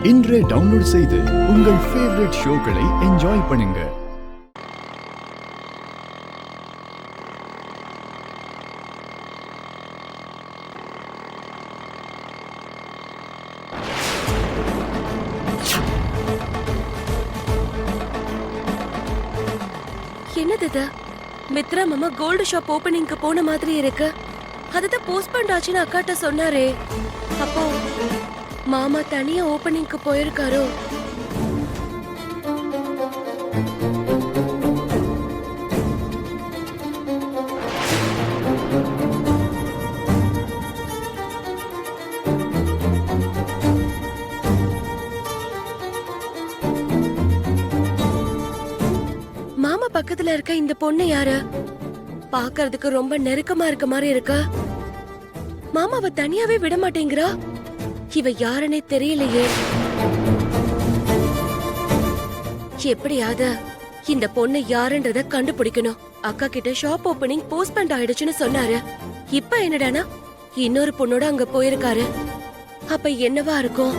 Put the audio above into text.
இன்றே டவுன்லோட் செய்து உங்கள் ஃபேவரட் ஷோக்களை என்ஜாய் பண்ணுங்க. என்னது மித்ரா மாமா கோல்டு ஷாப் ஓபனிங்க்கு போன மாதிரி இருக்கு. அதுதான் போஸ்ட்போன் ஆச்சுன்னு அக்காட்ட சொன்னாரே. அப்போ மாமா தனியா ஓபனிங்க்கு போயிருக்காரோ? மாமா பக்கத்துல இருக்க இந்த பொண்ணு யாரு? பாக்குறதுக்கு ரொம்ப நெருக்கமா இருக்க மாதிரி இருக்கா. மாமாவை தனியாவே விட மாட்டேங்கிறா. இவ யாருன்னே தெரியலையே. எப்படியாவது இந்த பொண்ணு யாருன்றத கண்டுபிடிக்கணும். அக்கா கிட்ட ஷாப் ஓபனிங் போஸ்ட்போன் ஆயிடுச்சுன்னு சொன்னாரு. இப்ப என்னடானா இன்னொரு பொண்ணோட அங்க போயிருக்காரு. அப்ப என்னவா இருக்கும்?